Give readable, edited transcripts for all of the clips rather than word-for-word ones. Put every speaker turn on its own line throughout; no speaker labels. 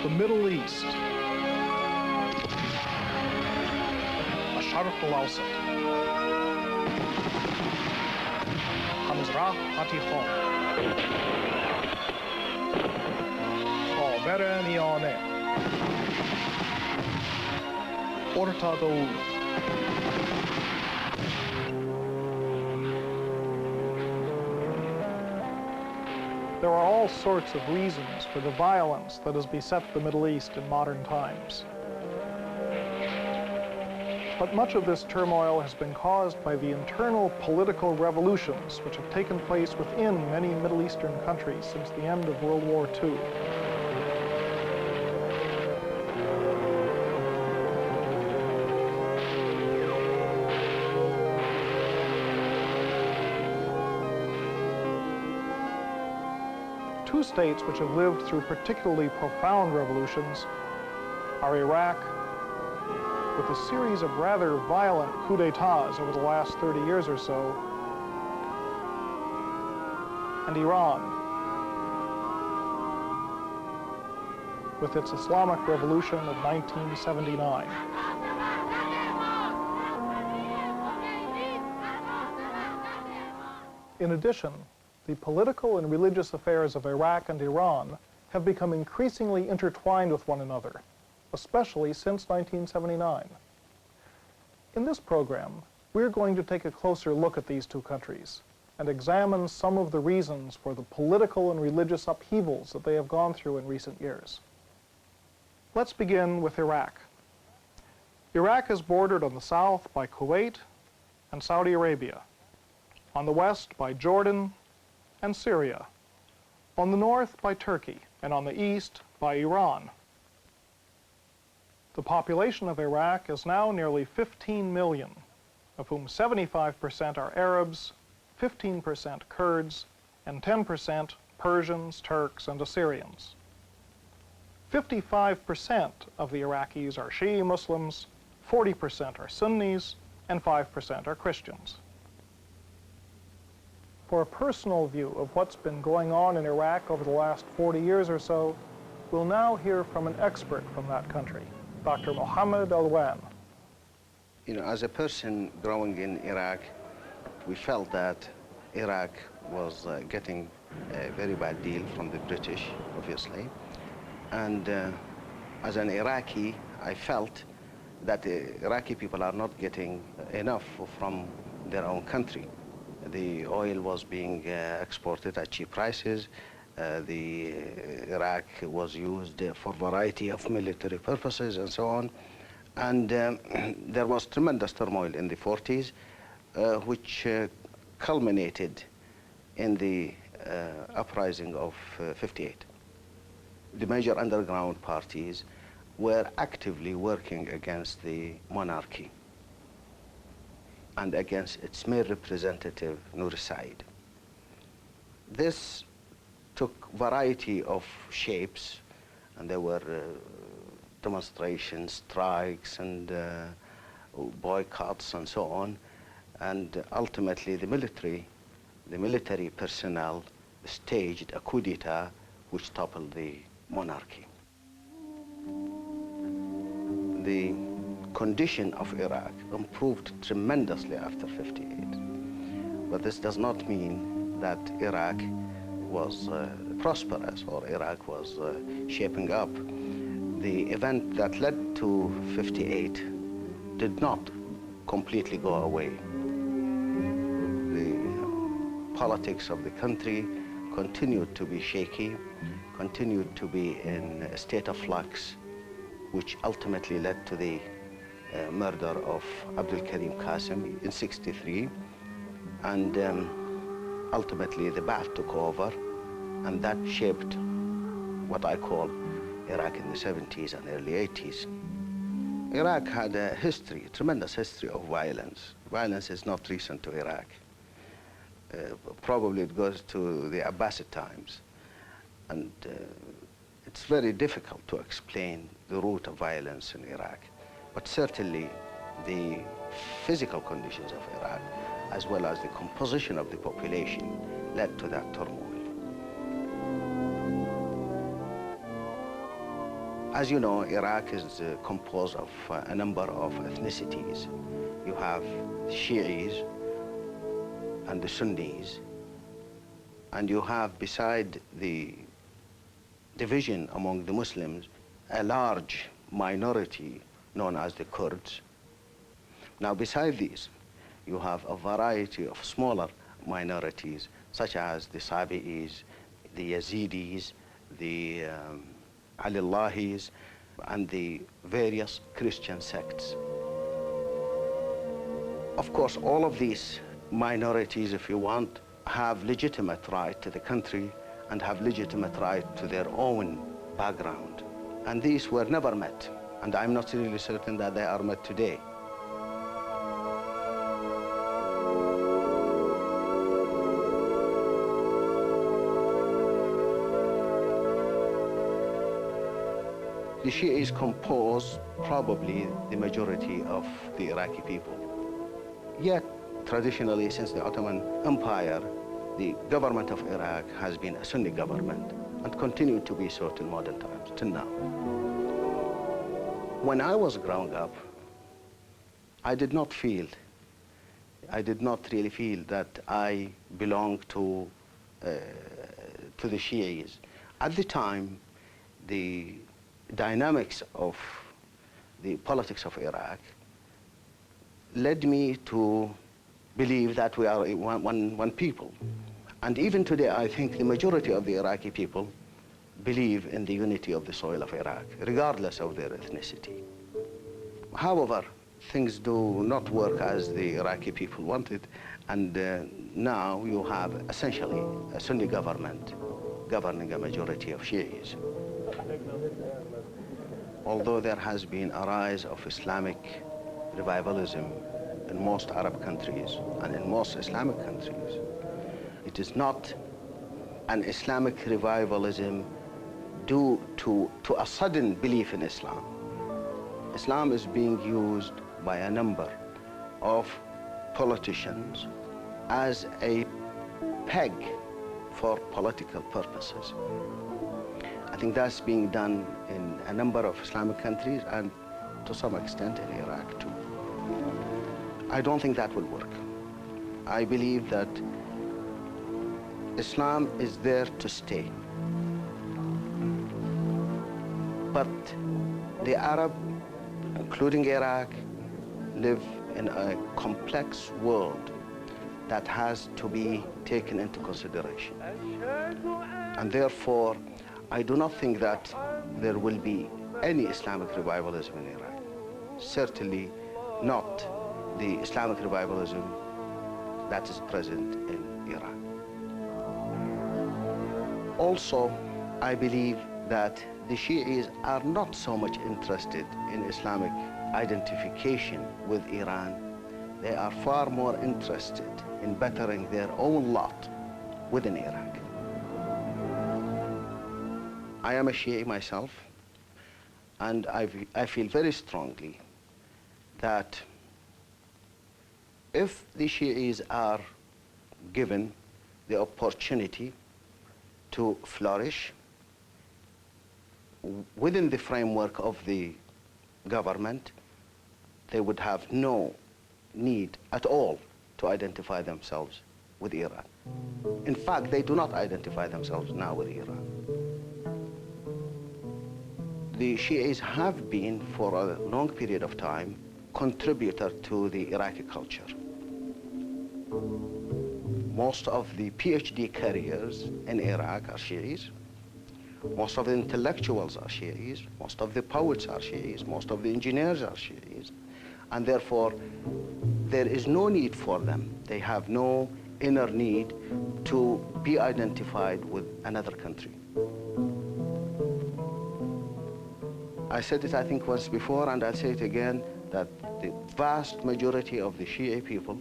The Middle East. الشرق الأوسط. המזרח התיכון. חבר מיונה. אורתודוקס. There are all sorts of reasons for the violence that has beset the Middle East in modern times. But much of this turmoil has been caused by the internal political revolutions which have taken place within many Middle Eastern countries since the end of World War II. Two states which have lived through particularly profound revolutions are Iraq, with a series of rather violent coups d'etats over the last 30 years or so, and Iran, with its Islamic Revolution of 1979. In addition, the political and religious affairs of Iraq and Iran have become increasingly intertwined with one another, especially since 1979. In this program, we're going to take a closer look at these two countries and examine some of the reasons for the political and religious upheavals that they have gone through in recent years. Let's begin with Iraq. Iraq is bordered on the south by Kuwait and Saudi Arabia, on the west by Jordan and Syria, on the north by Turkey, and on the east by Iran. The population of Iraq is now nearly 15 million, of whom 75% are Arabs, 15% Kurds, and 10% Persians, Turks, and Assyrians. 55% of the Iraqis are Shia Muslims, 40% are Sunnis, and 5% are Christians. For a personal view of what's been going on in Iraq over the last 40 years or so, we'll now hear from an expert from that country, Dr. Mohammed Alwan.
You know, as a person growing in Iraq, we felt that Iraq was getting a very bad deal from the British, obviously. And as an Iraqi, I felt that the Iraqi people are not getting enough from their own country. The oil was being exported at cheap prices. The Iraq was used for a variety of military purposes and so on. And there was tremendous turmoil in the 40s, which culminated in the uprising of 58. The major underground parties were actively working against the monarchy and against its main representative, Nur Said. This took variety of shapes, and there were demonstrations, strikes, and boycotts, and so on. And ultimately, the military personnel staged a coup d'etat which toppled the monarchy. The condition of Iraq improved tremendously after 58. But this does not mean that Iraq was prosperous or Iraq was shaping up. The event that led to 58 did not completely go away. The politics of the country continued to be shaky, continued to be in a state of flux, which ultimately led to the murder of Abdul Karim Qasim in 63. And ultimately the Ba'ath took over, and that shaped what I call Iraq in the 70s and early 80s. Iraq had a history, a tremendous history of violence. Violence is not recent to Iraq. Probably it goes to the Abbasid times. And it's very difficult to explain the root of violence in Iraq. But certainly the physical conditions of Iraq, as well as the composition of the population, led to that turmoil. As you know, Iraq is composed of a number of ethnicities. You have Shi'is and the Sunnis, and you have, beside the division among the Muslims, a large minority known as the Kurds. Now, beside these, you have a variety of smaller minorities, such as the Sabi'is, the Yazidis, the Alillahis, and the various Christian sects. Of course, all of these minorities, if you want, have legitimate right to the country and have legitimate right to their own background. And these were never met, and I'm not really certain that they are met today. The Shi'is compose probably the majority of the Iraqi people. Yet, traditionally, since the Ottoman Empire, the government of Iraq has been a Sunni government and continued to be so till modern times, till now. When I was growing up, I did not really feel that I belonged to the Shi'is. At the time, the dynamics of the politics of Iraq led me to believe that we are one people. And even today, I think the majority of the Iraqi people believe in the unity of the soil of Iraq, regardless of their ethnicity. However, things do not work as the Iraqi people wanted, and now you have essentially a Sunni government governing a majority of Shi'is. Although there has been a rise of Islamic revivalism in most Arab countries and in most Islamic countries, it is not an Islamic revivalism due to a sudden belief in Islam. Islam is being used by a number of politicians as a peg for political purposes. I think that's being done in a number of Islamic countries and to some extent in Iraq too. I don't think that will work. I believe that Islam is there to stay. But the Arab, including Iraq, live in a complex world that has to be taken into consideration. And therefore, I do not think that there will be any Islamic revivalism in Iraq. Certainly not the Islamic revivalism that is present in Iran. Also, I believe that the Shi'is are not so much interested in Islamic identification with Iran. They are far more interested in bettering their own lot within Iraq. I am a Shi'i myself, and I feel very strongly that if the Shi'is are given the opportunity to flourish within the framework of the government, they would have no need at all to identify themselves with Iran. In fact, they do not identify themselves now with Iran. The Shi'is have been, for a long period of time, contributor to the Iraqi culture. Most of the PhD carriers in Iraq are Shi'is. Most of the intellectuals are Shi'is. Most of the poets are Shi'is. Most of the engineers are Shi'is. And therefore, there is no need for them. They have no inner need to be identified with another country. I said it, I think, once before, and I'll say it again, that the vast majority of the Shia people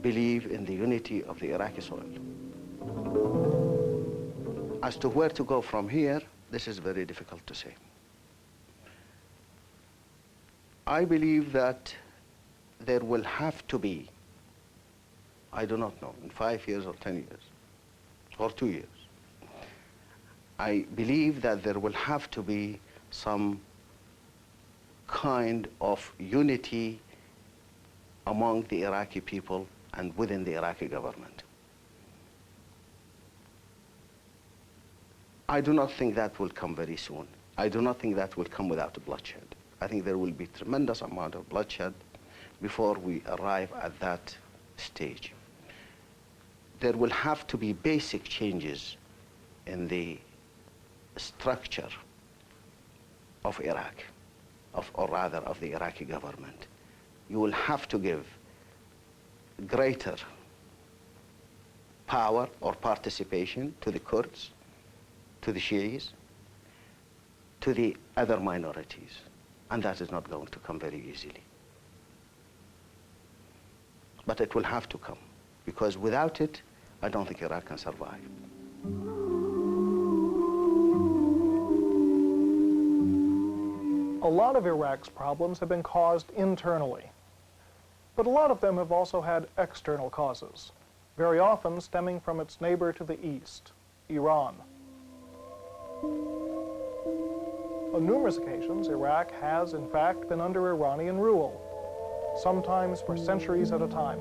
believe in the unity of the Iraqi soil. As to where to go from here, this is very difficult to say. I believe that there will have to be, I do not know, in 5 years or 10 years, or 2 years, I believe that there will have to be some kind of unity among the Iraqi people and within the Iraqi government. I do not think that will come very soon. I do not think that will come without bloodshed. I think there will be tremendous amount of bloodshed before we arrive at that stage. There will have to be basic changes in the structure of Iraq, or rather of the Iraqi government. You will have to give greater power or participation to the Kurds, to the Shias, to the other minorities. And that is not going to come very easily. But it will have to come, because without it, I don't think Iraq can survive.
A lot of Iraq's problems have been caused internally, but a lot of them have also had external causes, very often stemming from its neighbor to the east, Iran. On numerous occasions, Iraq has, in fact, been under Iranian rule, sometimes for centuries at a time.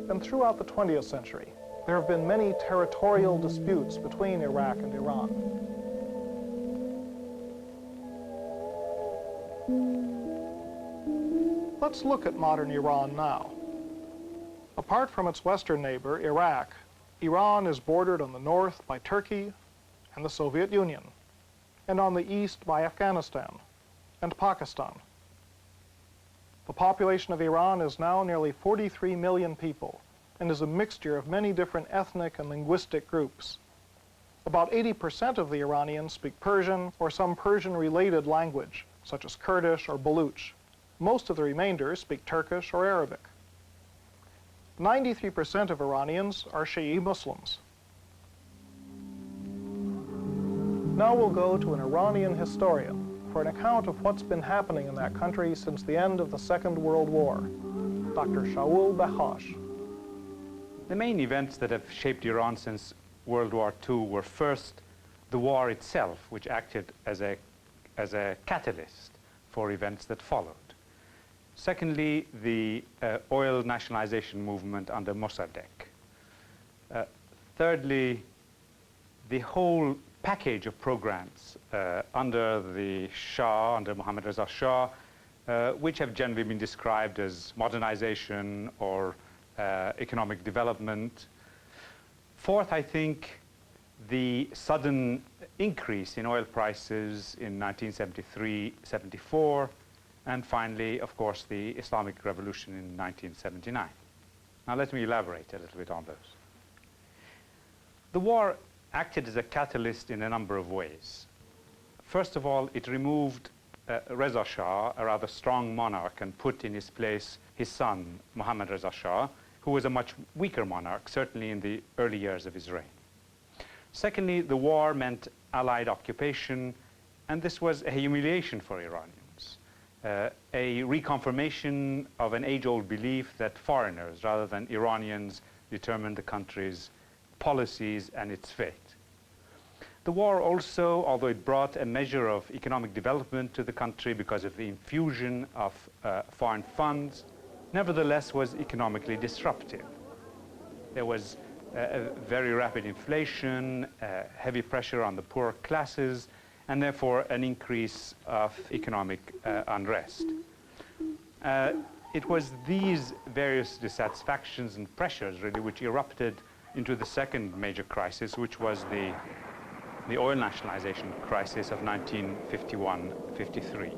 And throughout the 20th century, there have been many territorial disputes between Iraq and Iran. Let's look at modern Iran now. Apart from its western neighbor, Iraq, Iran is bordered on the north by Turkey and the Soviet Union, and on the east by Afghanistan and Pakistan. The population of Iran is now nearly 43 million people and is a mixture of many different ethnic and linguistic groups. About 80% of the Iranians speak Persian or some Persian-related language, such as Kurdish or Baluch. Most of the remainder speak Turkish or Arabic. 93% of Iranians are Shi'i Muslims. Now we'll go to an Iranian historian for an account of what's been happening in that country since the end of the Second World War, Dr. Shaul Bakhash.
The main events that have shaped Iran since World War II were first the war itself, which acted as a catalyst for events that followed. Secondly, the oil nationalization movement under Mossadegh. Thirdly, the whole package of programs under the Shah, under Mohammad Reza Shah, which have generally been described as modernization or economic development. Fourth, I think, the sudden increase in oil prices in 1973-74. And finally, of course, the Islamic Revolution in 1979. Now let me elaborate a little bit on those. The war acted as a catalyst in a number of ways. First of all, it removed Reza Shah, a rather strong monarch, and put in his place his son, Mohammad Reza Shah, who was a much weaker monarch, certainly in the early years of his reign. Secondly, the war meant Allied occupation, and this was a humiliation for Iranians. A reconfirmation of an age-old belief that foreigners, rather than Iranians, determine the country's policies and its fate. The war also, although it brought a measure of economic development to the country because of the infusion of foreign funds, nevertheless was economically disruptive. There was a very rapid inflation, heavy pressure on the poor classes, and therefore an increase of economic unrest. It was these various dissatisfactions and pressures really which erupted into the second major crisis, which was the oil nationalization crisis of 1951-53.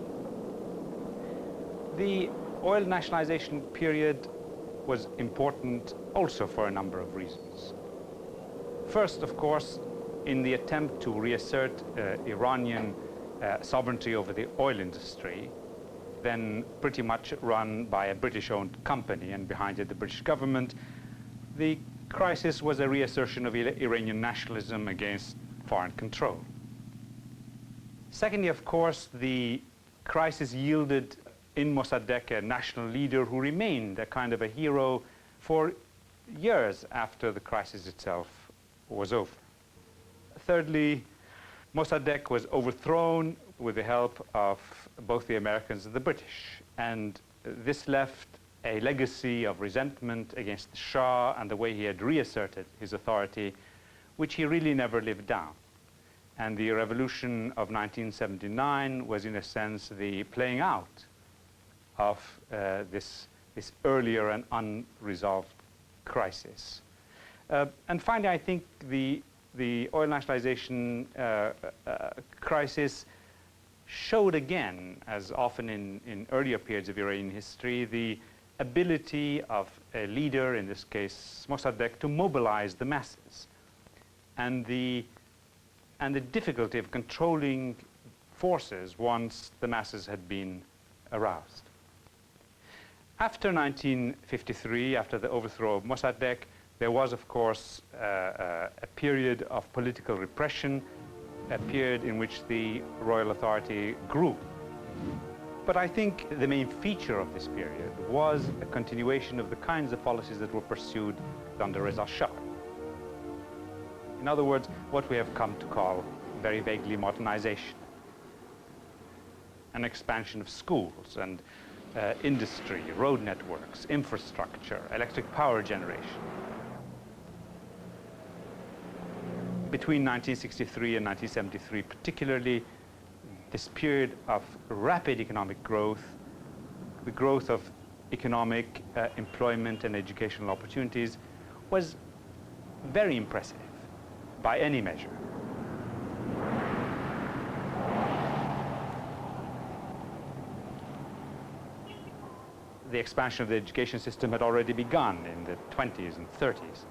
The oil nationalization period was important also for a number of reasons. First, of course, in the attempt to reassert Iranian sovereignty over the oil industry, then pretty much run by a British-owned company and behind it the British government, the crisis was a reassertion of Iranian nationalism against foreign control. Secondly, of course, the crisis yielded in Mossadegh a national leader who remained a kind of a hero for years after the crisis itself was over. Thirdly, Mossadegh was overthrown with the help of both the Americans and the British, and this left a legacy of resentment against the Shah and the way he had reasserted his authority, which he really never lived down. And the revolution of 1979 was, in a sense, the playing out of this earlier and unresolved crisis. And finally, I think the oil nationalization crisis showed again, as often in earlier periods of Iranian history, the ability of a leader, in this case Mossadegh, to mobilize the masses, and the difficulty of controlling forces once the masses had been aroused. After 1953, after the overthrow of Mossadegh, there was, of course, a period of political repression, a period in which the royal authority grew. But I think the main feature of this period was a continuation of the kinds of policies that were pursued under Reza Shah. In other words, what we have come to call very vaguely modernization, an expansion of schools and industry, road networks, infrastructure, electric power generation. Between 1963 and 1973 particularly, this period of rapid economic growth, the growth of economic employment and educational opportunities, was very impressive by any measure. The expansion of the education system had already begun in the 20s and 30s.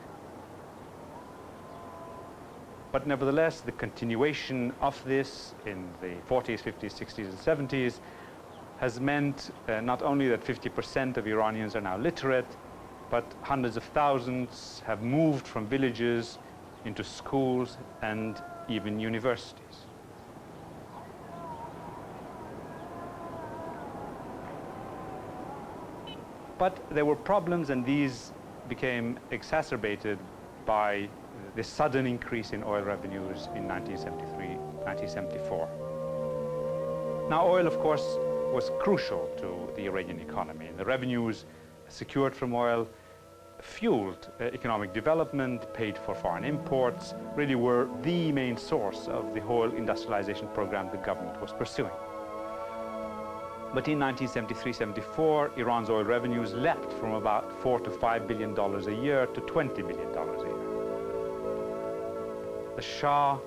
But nevertheless, the continuation of this in the 40s, 50s, 60s, and 70s has meant not only that 50% of Iranians are now literate, but hundreds of thousands have moved from villages into schools and even universities. But there were problems, and these became exacerbated by the sudden increase in oil revenues in 1973, 1974. Now, oil, of course, was crucial to the Iranian economy, and the revenues secured from oil fueled economic development, paid for foreign imports, really were the main source of the whole industrialization program the government was pursuing. But in 1973-74, Iran's oil revenues leapt from about $4 to $5 billion a year to $20 billion a year. The Shah,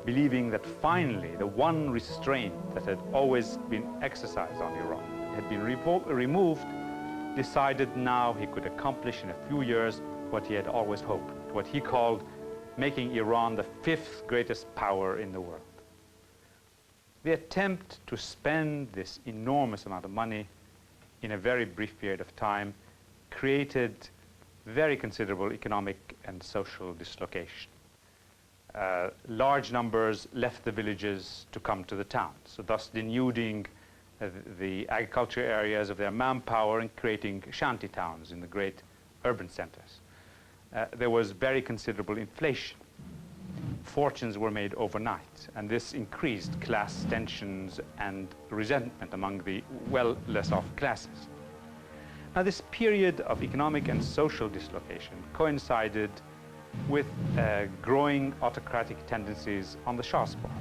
believing that finally the one restraint that had always been exercised on Iran had been removed, decided now he could accomplish in a few years what he had always hoped, what he called making Iran the fifth greatest power in the world. The attempt to spend this enormous amount of money in a very brief period of time created very considerable economic and social dislocation. Large numbers left the villages to come to the towns, so thus denuding the agriculture areas of their manpower and creating shanty towns in the great urban centers. There was very considerable inflation. Fortunes were made overnight, and this increased class tensions and resentment among the less off classes. Now, this period of economic and social dislocation coincided with growing autocratic tendencies on the Shah's part.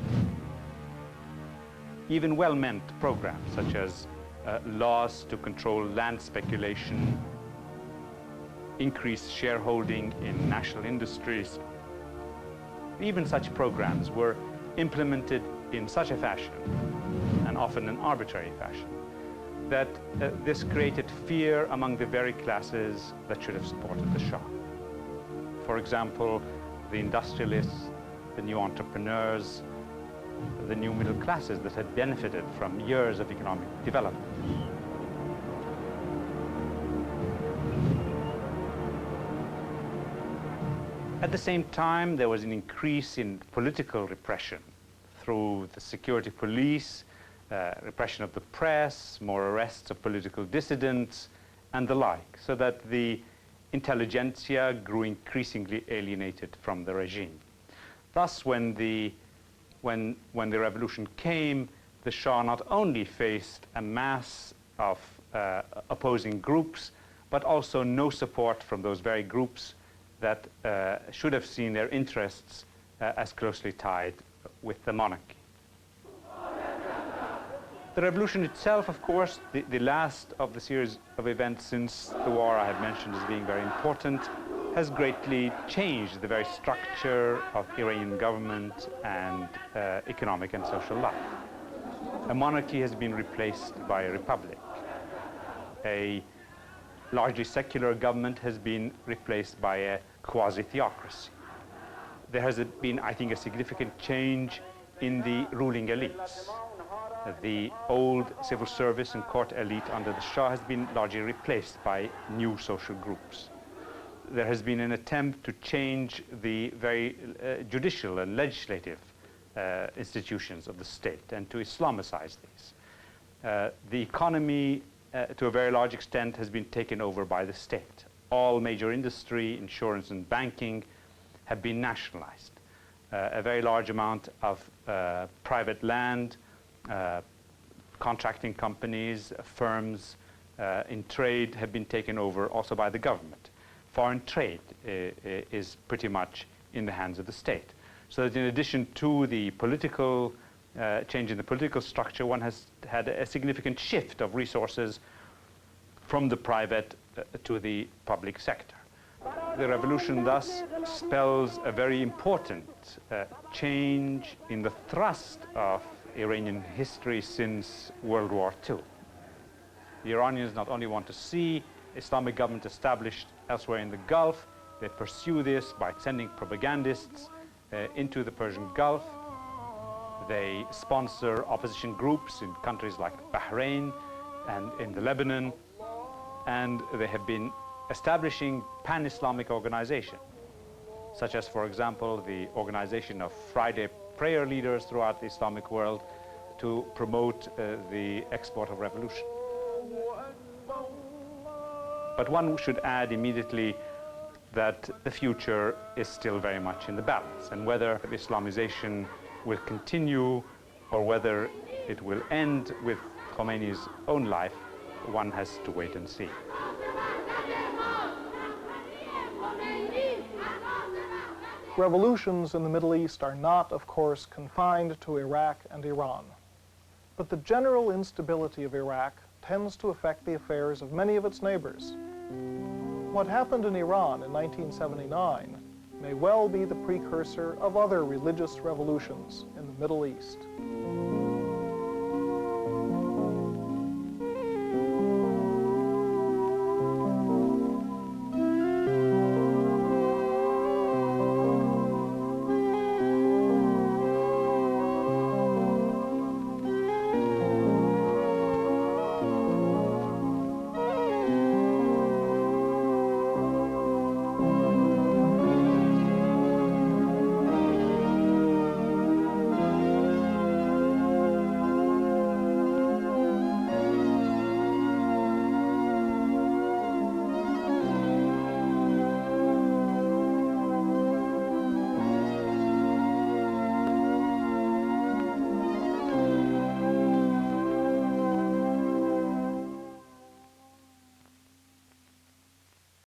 Even well-meant programs such as laws to control land speculation, increase shareholding in national industries, even such programs were implemented in such a fashion, and often an arbitrary fashion, that this created fear among the very classes that should have supported the Shah. For example, the industrialists, the new entrepreneurs, the new middle classes that had benefited from years of economic development. At the same time, there was an increase in political repression through the security police, repression of the press, more arrests of political dissidents, and the like, so that the intelligentsia grew increasingly alienated from the regime. Thus, when the revolution came, the Shah not only faced a mass of opposing groups, but also no support from those very groups that should have seen their interests as closely tied with the monarchy. The revolution itself, of course, the last of the series of events since the war I have mentioned as being very important, has greatly changed the very structure of Iranian government and economic and social life. A monarchy has been replaced by a republic. A largely secular government has been replaced by a quasi-theocracy. There has been, I think, a significant change in the ruling elites. The old civil service and court elite under the Shah has been largely replaced by new social groups. There has been an attempt to change the very judicial and legislative institutions of the state and to Islamicize these. The economy, to a very large extent, has been taken over by the state. All major industry, insurance and banking have been nationalized. A very large amount of private land, contracting companies, firms in trade have been taken over also by the government. Foreign trade is pretty much in the hands of the state. So that in addition to the political change in the political structure, one has had a significant shift of resources from the private to the public sector. The revolution thus spells a very important change in the thrust of Iranian history since World War II. The Iranians not only want to see Islamic government established elsewhere in the Gulf, they pursue this by sending propagandists into the Persian Gulf. They sponsor opposition groups in countries like Bahrain and in the Lebanon, and they have been establishing pan-Islamic organizations, such as, for example, the organization of Friday prayer leaders throughout the Islamic world to promote the export of revolution. But one should add immediately that the future is still very much in the balance, and whether Islamization will continue or whether it will end with Khomeini's own life, one has to wait and see.
Revolutions in the Middle East are not, of course, confined to Iraq and Iran. But the general instability of Iraq tends to affect the affairs of many of its neighbors. What happened in Iran in 1979 may well be the precursor of other religious revolutions in the Middle East.